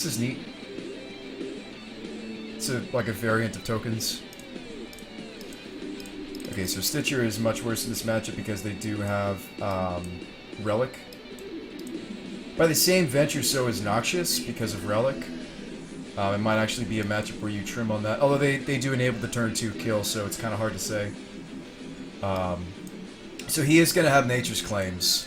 This is neat. It's like a variant of tokens. Okay, so Stitcher is much worse in this matchup because they do have Relic. By the same venture, so is Noxious because of Relic. It might actually be a matchup where you trim on that. Although they do enable the turn 2 kill, so it's kind of hard to say. So he is going to have Nature's Claims.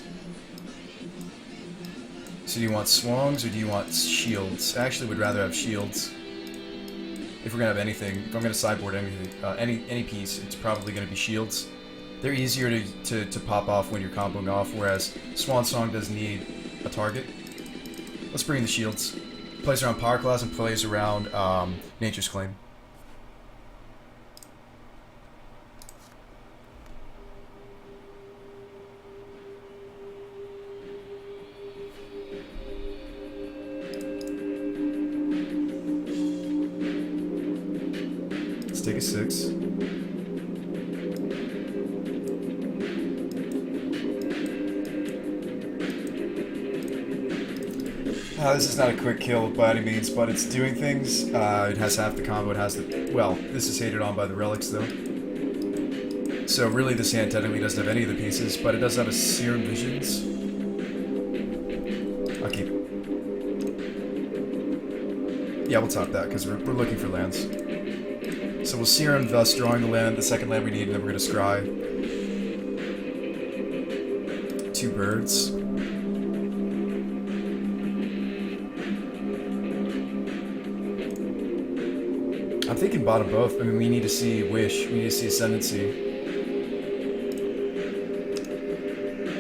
So do you want Swongs or do you want Shields? I actually would rather have Shields. If we're going to have anything, if I'm going to sideboard anything, any piece, it's probably going to be Shields. They're easier to pop off when you're comboing off, whereas Swan Song does need a target. Let's bring in the Shields. Plays around Power Class and plays around Nature's Claim. Let's take a 6. This is not a quick kill by any means, but it's doing things. It has half the combo. It has the... Well, this is hated on by the relics, though. So really, this hand technically doesn't have any of the pieces, but it does have a Serum Visions. I'll keep... Yeah, we'll top that, because we're looking for lands. So we'll Serum, thus drawing the land, the second land we need, and then we're going to Scry. 2 birds. I'm thinking bottom both. I mean, we need to see Wish. We need to see Ascendancy.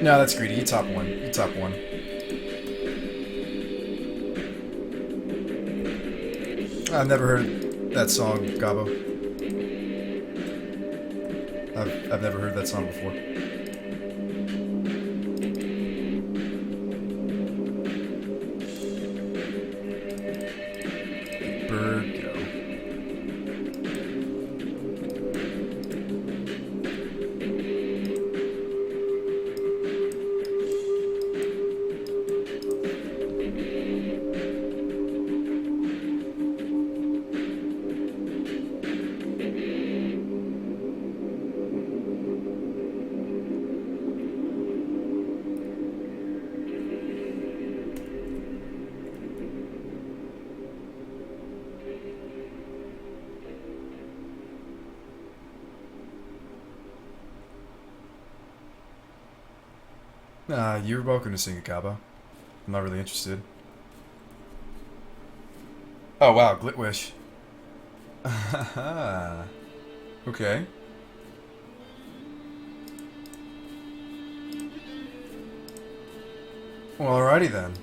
No, that's greedy. You top 1. You top 1. I've never heard that song, Gabo. I've never heard that song before. Bird, go. You're welcome to sing a Kaba. I'm not really interested. Oh wow, Glitwish. Okay. Well, alrighty then.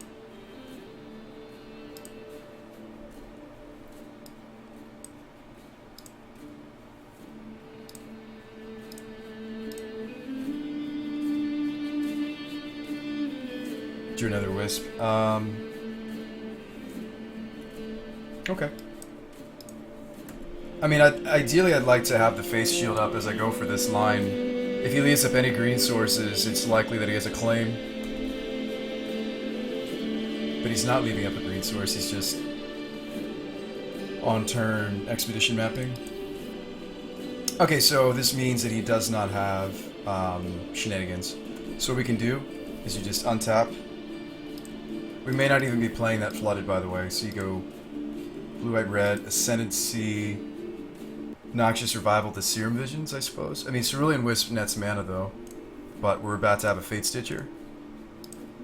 Drew another Wisp. Okay. I mean, ideally I'd like to have the face shield up as I go for this line. If he leaves up any green sources, it's likely that he has a claim. But he's not leaving up a green source, he's just on turn expedition mapping. Okay, so this means that he does not have shenanigans. So what we can do is you just untap. We may not even be playing that flooded, by the way. So you go blue, white, red, Ascendancy, Noxious Revival to Serum Visions, I suppose. I mean, Cerulean Wisp nets mana, though. But we're about to have a Fate Stitcher.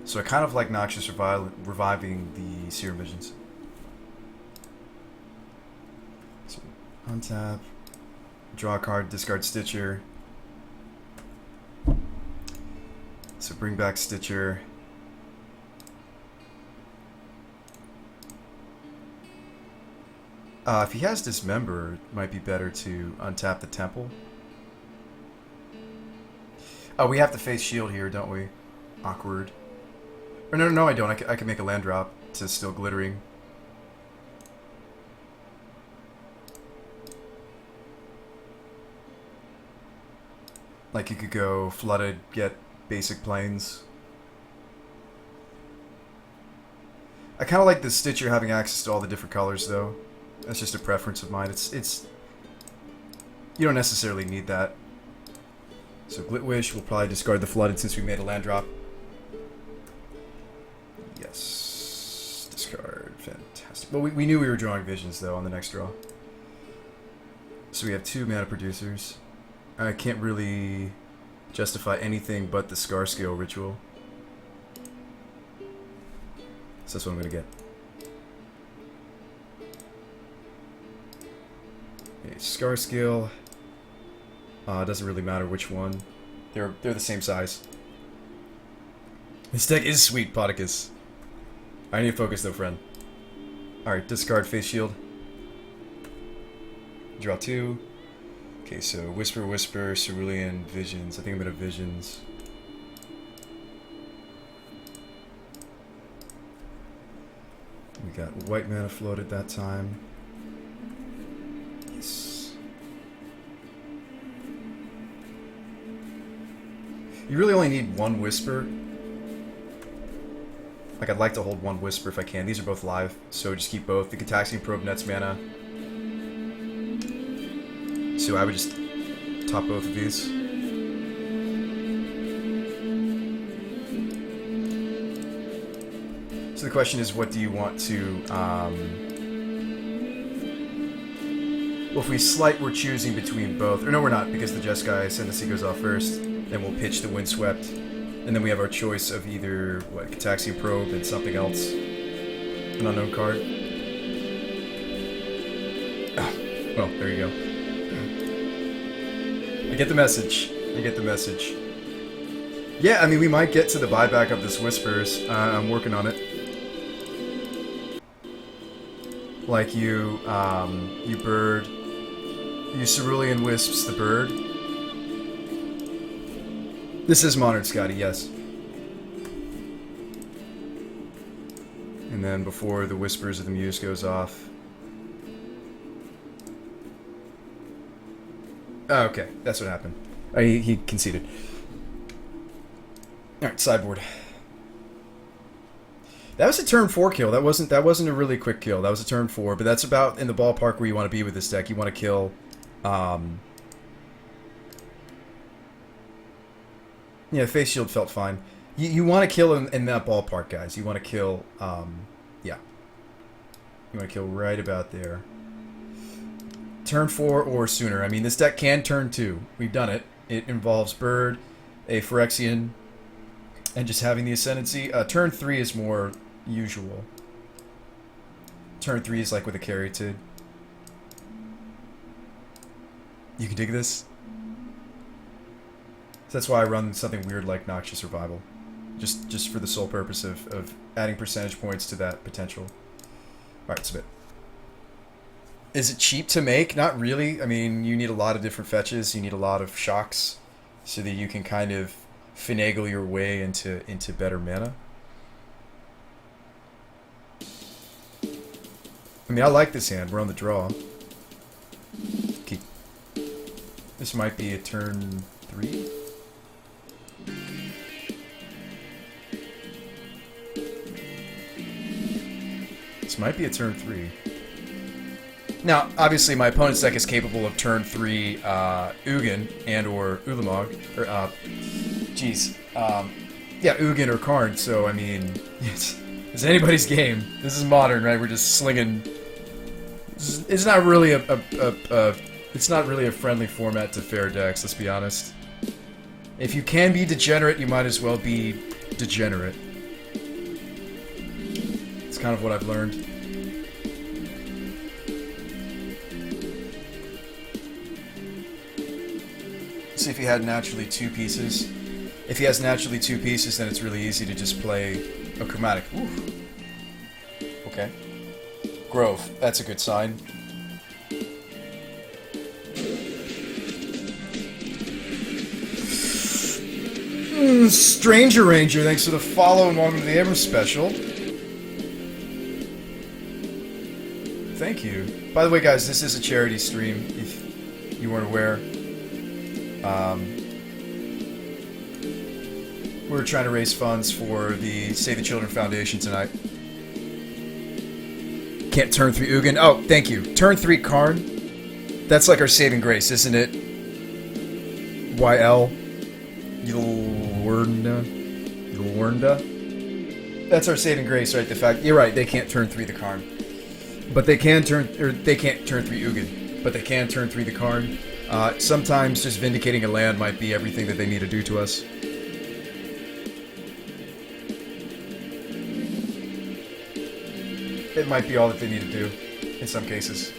So I kind of like Noxious reviving the Serum Visions. So untap, draw a card, discard Stitcher. So bring back Stitcher. If he has Dismember, it might be better to untap the Temple. Oh, we have to face Shield here, don't we? Awkward. Or no, I don't. I can make a land drop to still Glittering. Like, you could go Flooded, get basic planes. I kind of like the Stitcher having access to all the different colors, though. That's just a preference of mine. It's you don't necessarily need that. So Glitwish, we'll probably discard the Flooded since we made a land drop. Yes. Discard. Fantastic. Well, we knew we were drawing visions, though, on the next draw. So we have 2 mana producers. I can't really justify anything but the Scar Scale Ritual. So that's what I'm going to get. Okay, Scar Scale. Doesn't really matter which one. They're the same size. This deck is sweet, Podicus. I need to focus though, friend. Alright, discard Face Shield. Draw 2. Okay, so Whisper, Whisper, Cerulean, Visions. I think I'm gonna Visions. We got white mana floated that time. Yes. You really only need 1 Whisper. Like, I'd like to hold 1 Whisper if I can. These are both live, so just keep both. The Cataxian Probe nets mana. So I would just top both of these. So the question is, what do you want to... Well, if we slight, we're choosing between both. Or no, we're not, because the Jeskai Ascendancy goes off first. Then we'll pitch the Windswept. And then we have our choice of either, what, Cataxian Probe and something else. An unknown card. Oh, well, there you go. I get the message. I get the message. Yeah, I mean, we might get to the buyback of this Whispers. I'm working on it. Like you bird. You Cerulean Wisps the bird. This is Modern Scotty, yes. And then before the Whispers of the Muse goes off. Oh, okay, that's what happened. He conceded. Alright, sideboard. That was a turn 4 kill. That wasn't a really quick kill. That was a turn 4, but that's about in the ballpark where you want to be with this deck. You want to kill yeah, Face Shield felt fine. You want to kill in that ballpark, guys. You want to kill yeah. You want to kill right about there. Turn 4 or sooner. I mean, this deck can turn 2. We've done it. It involves Bird, a Phyrexian, and just having the Ascendancy. Turn 3 is more usual. Turn 3 is like with a Caryatid. You can dig this? So that's why I run something weird like Noxious Revival. Just for the sole purpose of adding percentage points to that potential. Alright, submit. Is it cheap to make? Not really. I mean, you need a lot of different fetches. You need a lot of shocks so that you can kind of finagle your way into better mana. I mean, I like this hand. We're on the draw. Okay. This might be a turn 3. This might be a turn 3. Now, obviously, my opponent's deck is capable of turn 3 Ugin and or Ulamog. Or, yeah, Ugin or Karn. So, I mean, it's anybody's game. This is modern, right? We're just slinging. It's not really it's not really a friendly format to fair decks. Let's be honest. If you can be degenerate, you might as well be degenerate. It's kind of what I've learned. See if he had naturally 2 pieces. If he has naturally 2 pieces, then it's really easy to just play a chromatic. Oof. Okay. Grove. That's a good sign. Stranger Ranger, thanks for the follow and welcome to the Abram special. Thank you. By the way, guys, this is a charity stream, if you weren't aware. We're trying to raise funds for the Save the Children Foundation tonight. can't turn 3 Ugin. Oh, thank you. Turn 3 Karn. That's like our saving grace, isn't it? YL. Yulwernda. That's our saving grace, right? The fact you're right. They can't turn 3 the Karn, but they can turn, or they can't turn 3 Ugin, but they can turn 3 the Karn. Sometimes just vindicating a land might be everything that they need to do to us. It might be all that they need to do, in some cases.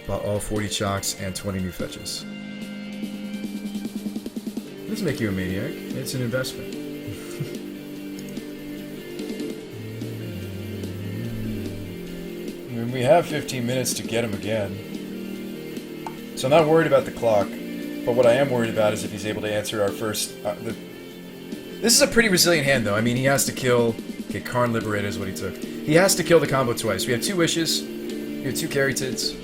Bought all 40 chocks and 20 new fetches. Doesn't make you a maniac. It's an investment. I mean, we have 15 minutes to get him again. So I'm not worried about the clock, but what I am worried about is if he's able to answer our first... This is a pretty resilient hand, though. I mean, he has to kill... Okay, Karn Liberator is what he took. He has to kill the combo twice. We have 2 wishes. We have 2 Caryatids.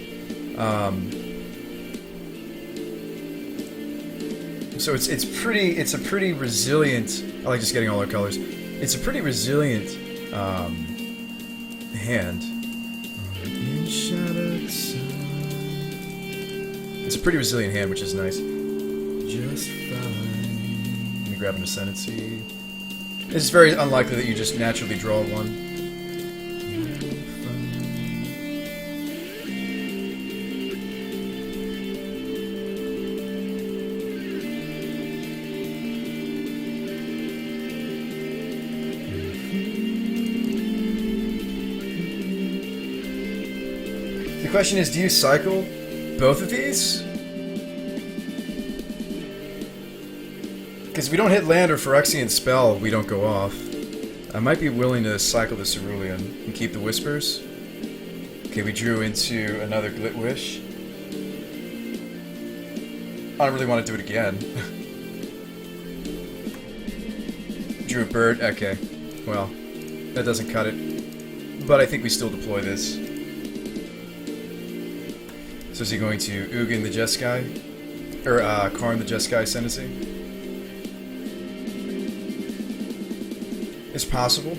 So it's a pretty resilient... I like just getting all our colors. It's a pretty resilient hand. It's a pretty resilient hand, which is nice. Just fine. Let me grab an Ascendancy. It's very unlikely that you just naturally draw one. The question is, do you cycle both of these? Because if we don't hit land or Phyrexian spell, we don't go off. I might be willing to cycle the Cerulean and keep the Whispers. Okay, we drew into another Glit Wish. I don't really want to do it again. Drew a bird? Okay. Well, that doesn't cut it. But I think we still deploy this. So is he going to Ugin the Jeskai? Or Karn the Jeskai Ascendancy? It's possible.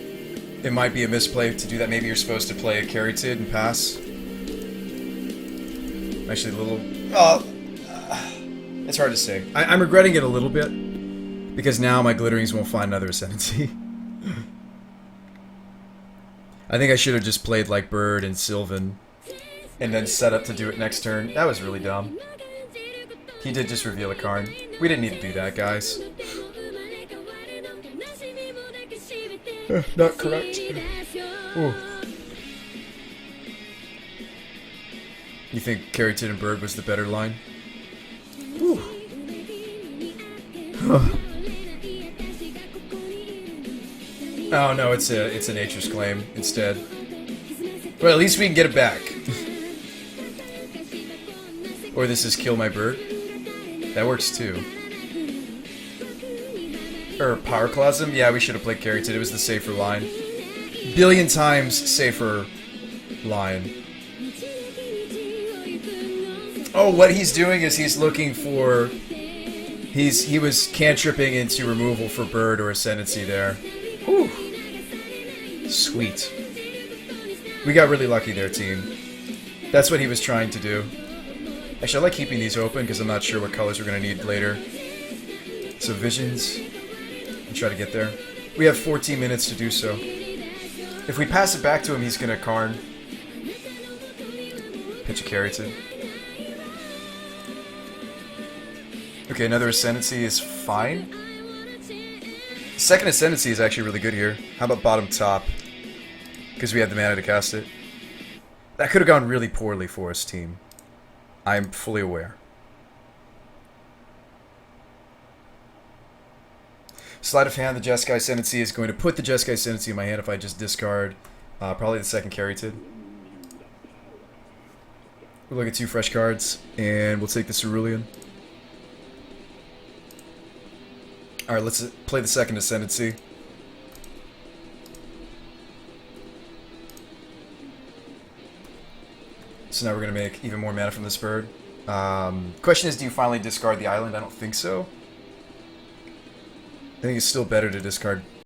It might be a misplay to do that. Maybe you're supposed to play a Caryatid and pass. Actually, a little... it's hard to say. I'm regretting it a little bit, because now my Glitterings won't find another Ascendancy. I think I should have just played like Bird and Sylvan, and then set up to do it next turn. That was really dumb. He did just reveal a Karn. We didn't need to do that, guys. Not correct. Ooh. You think Caryatid and Bird was the better line? Ooh. Oh no, it's a Nature's Claim instead. Well, at least we can get it back. Or this is Kill My Bird. That works too. Or Pyroclasm? Yeah, we should have played Caryatid. It was the safer line. Billion times safer line. Oh, what he's doing is he's looking for... He was cantripping into removal for Bird or Ascendancy there. Whew. Sweet. We got really lucky there, team. That's what he was trying to do. Actually, I like keeping these open because I'm not sure what colors we're going to need later. So Visions... and try to get there. We have 14 minutes to do so. If we pass it back to him, he's gonna Karn. Pitch a Caryatid. Okay, another Ascendancy is fine. Second Ascendancy is actually really good here. How about bottom top? Because we have the mana to cast it. That could have gone really poorly for us, team. I'm fully aware. Sleight of hand, the Jeskai Ascendancy is going to put the Jeskai Ascendancy in my hand if I just discard probably the second Caryatid. We'll look at 2 fresh cards, and we'll take the Cerulean. Alright, let's play the second Ascendancy. So now we're going to make even more mana from this bird. Question is, do you finally discard the island? I don't think so. I think it's still better to discard